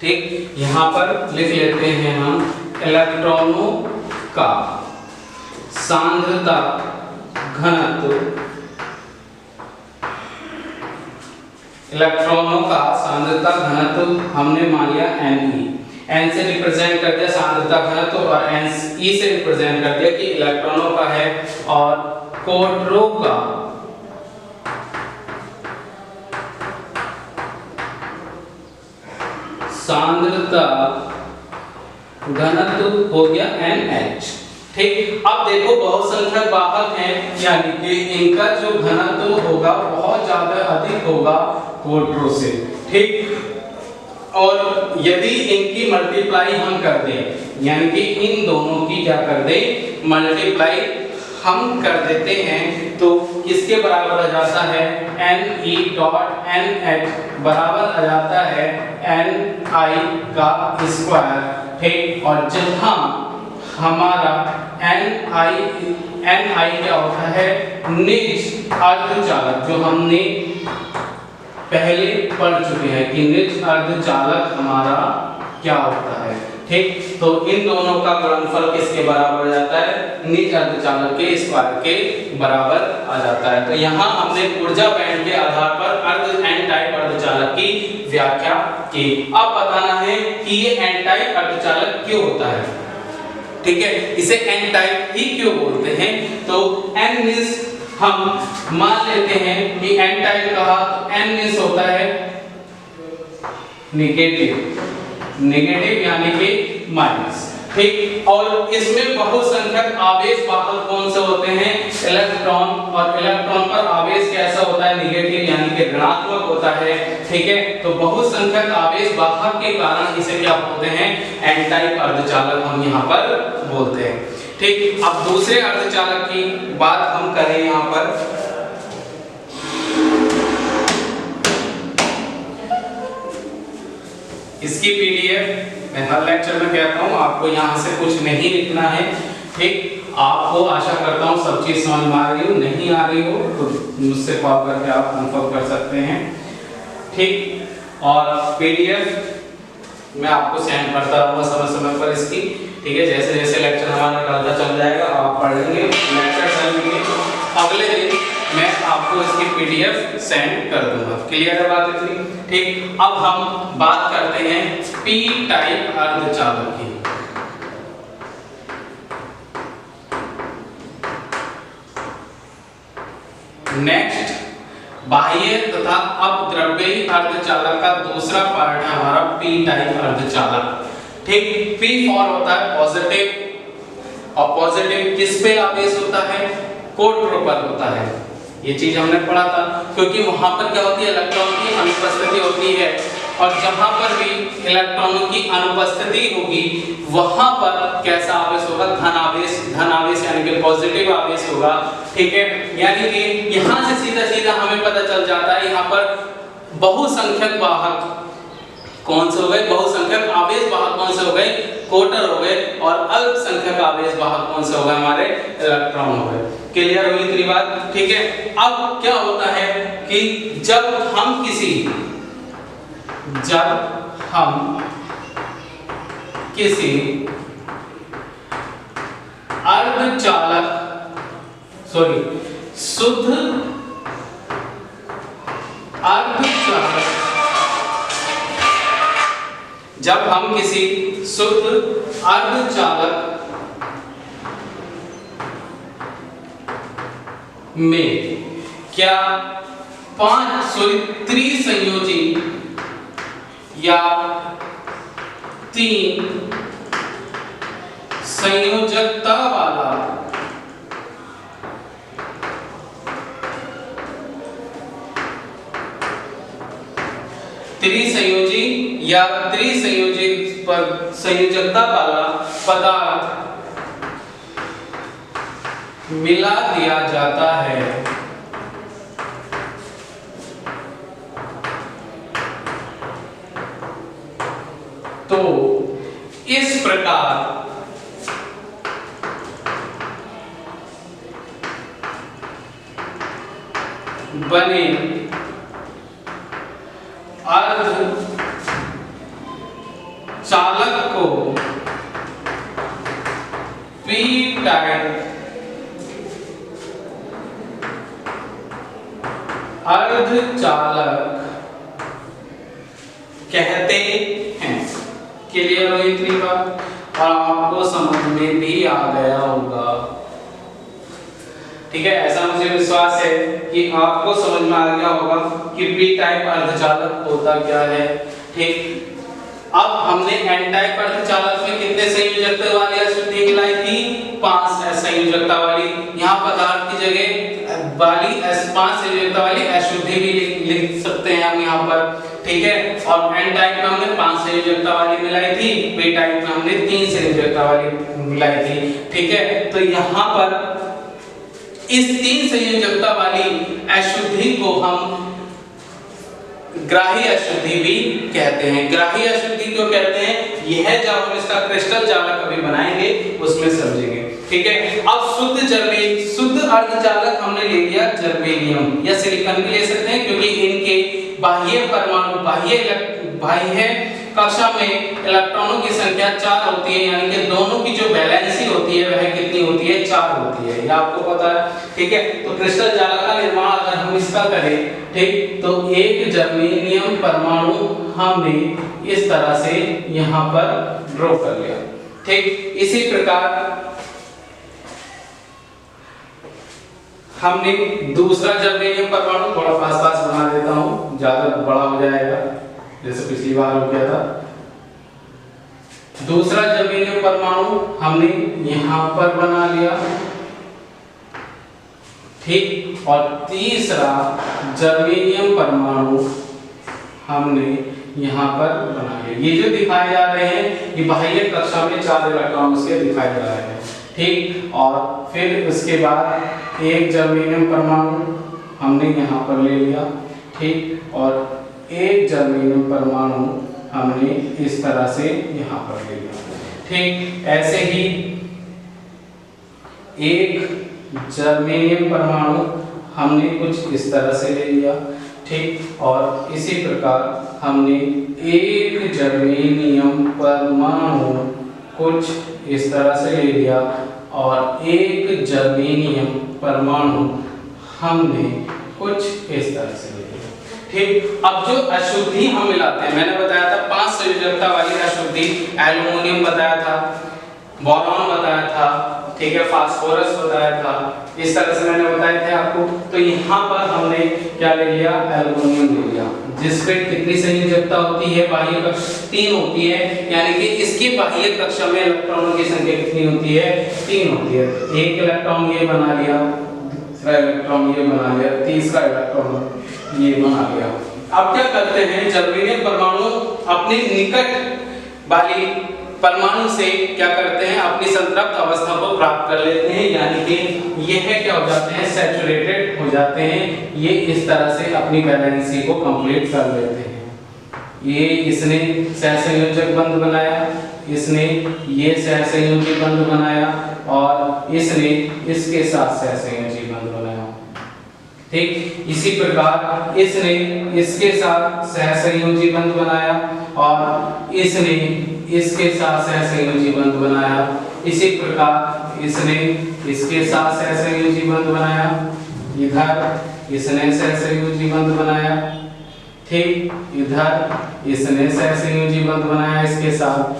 ठीक, यहाँ पर लिख लेते हैं हम इलेक्ट्रॉनों का सांद्रता घनत्व, इलेक्ट्रॉनों का सांद्रता घनत्व हमने मान लिया Ne, N से रिप्रेजेंट कर दिया सांद्रता घनत्व और E से रिप्रेजेंट कर दिया कि इलेक्ट्रॉनों का है, और कोटरों का सांद्रता घनत्व हो गया NH। ठीक, अब देखो बहुसंख्यक वाहक हैं, यानी कि इनका जो घनत्व होगा बहुत ज्यादा अधिक होगा कोटरों से। ठीक, और यदि इनकी मल्टीप्लाई हम कर दें, यानी कि इन दोनों की क्या कर दें, मल्टीप्लाई हम कर देते हैं, तो किसके बराबर आ जाता है, Ne.NH बराबर आ जाता है Ni का स्क्वायर। ठीक, और जहां हमारा Ni क्या होता है, निज अर्धचालक, जो हमने पहले पढ़ चुके हैं कि निज अर्धचालक हमारा क्या होता है। ठीक, तो इन दोनों का गुणनफल किसके बराबर आ जाता है, निज अर्धचालक के स्क्वायर के बराबर आ जाता है। तो यहाँ हमने ऊर्जा बैंड के आधार पर एन टाइप अर्धचालक की व्याख्या की। अब बताना है कि ये एन टाइप अर्धचालक क्यों होता है। ठीक है, इसे एन टाइप ही क्यों बोलते हैं, तो एन मींस हम मान लेते हैं कि एन टाइप कहा तो एन मींस होता है नेगेटिव, नेगेटिव यानी कि माइनस। ठीक, और इसमें बहुसंख्यक आवेश वाहक कौन से होते हैं, इलेक्ट्रॉन, और इलेक्ट्रॉन पर आवेश कैसा होता है, नेगेटिव यानी कि ऋणात्मक होता है। ठीक है, तो बहुसंख्यक आवेश वाहक के कारण इसे क्या बोलते हैं, एन टाइप अर्धचालक हम यहाँ पर बोलते हैं। ठीक, अब दूसरे अर्धचालक की बात हम करें यहाँ पर, इसकी पीडीएफ मैं हर लेक्चर में कहता हूँ आपको यहाँ से कुछ नहीं लिखना है। ठीक, आपको आशा करता हूँ सब चीज समझ में आ रही हो, नहीं आ रही हो तो मुझसे कॉल करके आप कंफर्म कर सकते हैं। ठीक, और पीडीएफ मैं आपको सेंड करता रहूँगा समय समय पर इसकी। ठीक है, जैसे जैसे लेक्चर हमारा चलता चल जाएगा आप पढ़ लेंगे, लेक्चर चलेंगे, अगले दिन मैं आपको इसकी पीडीएफ सेंड कर दूंगा। क्लियर है बात इतनी। ठीक, अब हम बात करते हैं पी टाइप अर्धचालक की। नेक्स्ट, बाह्य तथा अपद्रव्यी अर्धचालक का दूसरा पार्ट है हमारा पी टाइप अर्धचालक। ठीक, पी फॉर होता है पॉजिटिव, और पॉजिटिव किस पे आवेश होता है, कोटरों पर होता है। ये चीज हमने पढ़ा था, क्योंकि वहां पर क्या होती है, इलेक्ट्रॉन की अनुपस्थिति होती है, और जहां पर भी इलेक्ट्रॉनों की अनुपस्थिति होगी वहां पर कैसा आवेश होगा, धन आवेश यानी कि पॉजिटिव आवेश होगा। ठीक है, यानी कि यहां से सीधा सीधा हमें पता चल जाता है यहाँ पर बहुसंख्यक वाहक कौन से हो गए, बहुसंख्यक आवेश वाहक कौन से हो गए, कोटर हो गए, और अल्पसंख्यक आवेश वाहक कौन से हो गए, हमारे इलेक्ट्रॉन हो गए। क्लियर हुई इतनी बात। ठीक है, अब क्या होता है कि जब हम किसी अर्धचालक शुद्ध अर्धचालक, जब हम किसी शुद्ध अर्धचालक में क्या त्रिसंयोजी या 3 संयोजकता वाला त्रिसंयोजी या त्रिसंयोजी पर संयोजकता वाला पदार्थ मिला दिया जाता है तो इस प्रकार बने अर्ध चालक को पी टाइप अर्धचालक कहते हैं। क्लियर हुई इतनी बात और आपको समझ में भी आ गया होगा। ठीक है, ऐसा मुझे विश्वास है कि आपको समझ में आ गया होगा कि पी टाइप अर्धचालक होता क्या है। ठीक, अब हमने एन टाइप अर्धचालक में कितने संयोजकता वाली अशुद्धि मिलाई थी? 5 संयोजकता वाली। यहाँ पदार्थ की जगह वाली 5 संयोजकता वाली अशुद्धि भी लिख सकते हैं हम यहाँ पर। ठीक है, और एन टाइप में हमने 5 संयोजकता वाली मिलाई थी, पी टाइप में हमने 3 संयोजकता वाली मिलाई थी। ठीक है, तो यहाँ पर इस 3 संयोजकता वाली अशुद्धि को हम ग्राही अशुद्धि भी कहते हैं। ग्राही अशुद्धि क्यों कहते हैं, यह जब हम इसका क्रिस्टल चालक अभी बनाएंगे उसमें समझेंगे। ठीक है, अब शुद्ध अर्धचालक हमने ले लिया जर्मेनियम या सिलिकॉन भी ले सकते हैं, क्योंकि इनके बाह्य परमाणु बाह्य कक्षा में इलेक्ट्रॉनों की संख्या 4 होती है, यानी कि दोनों की जो वैलेंसी होती है वह कितनी होती है? 4 होती है, ये आपको पता है। ठीक है, तो क्रिस्टल चालक का निर्माण अगर हम इसका करें, ठीक, तो एक जर्मेनियम परमाणु हमने इस तरह से यहाँ पर ड्रॉ कर लिया। ठीक, इसी प्रकार हमने दूसरा जर्मेनियम परमाणु, थोड़ा पास बना देता हूं, ज्यादा बड़ा हो जाएगा जैसे पिछली बार हो गया था। दूसरा जर्मेनियम परमाणु हमने यहां पर बना लिया। ठीक, और तीसरा जर्मेनियम परमाणु हमने यहां पर बना लिया। ये जो दिखाए जा रहे हैं ये बाह्य कक्षा में 4 इलेक्ट्रॉन उसके दिखाए जा रहे हैं। ठीक, और फिर उसके बाद एक जर्मेनियम परमाणु हमने यहाँ पर ले लिया। ठीक, और एक जर्मेनियम परमाणु हमने इस तरह से यहाँ पर ले लिया। ठीक, ऐसे ही एक जर्मेनियम परमाणु हमने कुछ इस तरह से ले लिया। ठीक, और इसी प्रकार हमने एक जर्मेनियम परमाणु कुछ इस तरह से ले लिया और एक जर्मेनियम परमाणु हमने कुछ इस तरह से ले लिया। ठीक, अब जो अशुद्धि हम मिलाते हैं, मैंने बताया था 5 संयोजकता वाली अशुद्धि, एल्युमिनियम बताया था, बोरॉन बताया था, ठीक है, फास्फोरस बताया था, इस तरह से मैंने बताए थे आपको। तो यहाँ पर हमने क्या ले लिया? एल्युमिनियम ले लिया, जिसपे कितनी संयोजकता होती है? बाह्य कक्षा 3 होती है, यानी कि इसकी बाह्य कक्षा में इलेक्ट्रॉनों की संख्या कितनी होती है? 3 होती है। एक इलेक्ट्रॉन ये बना लिया, दूसरा इलेक्ट्रॉन ये बना लिया, तीसरा इलेक्ट्रॉन ये बना लिया। अब क्या करते हैं, जर्मेनियम परमाणु अपने निकट वाली परमाणु से क्या करते हैं? अपनी संतृप्त अवस्था को प्राप्त कर लेते हैं, यानी कि यह क्या हो जाते हैं? सैचुरेटेड हो जाते हैं। ये इस तरह से अपनी वैलेंसी को कंप्लीट कर लेते हैं। ये इसने सहसंयोजक बंध बनाया, इसने ये सहसंयोजी बंध बनाया और इसने इसके साथ सहसंयोजी बंध बनाया। ठीक, इसी प्रकार इसने इसके साथ सहसंयोजी बंध बनाया और इसने इसके साथ सहसंयोजी बंध बनाया। इसी प्रकार इसने इसके साथ सहसंयोजी बंध बनाया, इधर इसने सहसंयोजी बंध बनाया। ठीक, इधर इसने सहसंयोजी बंध बनाया इसके साथ।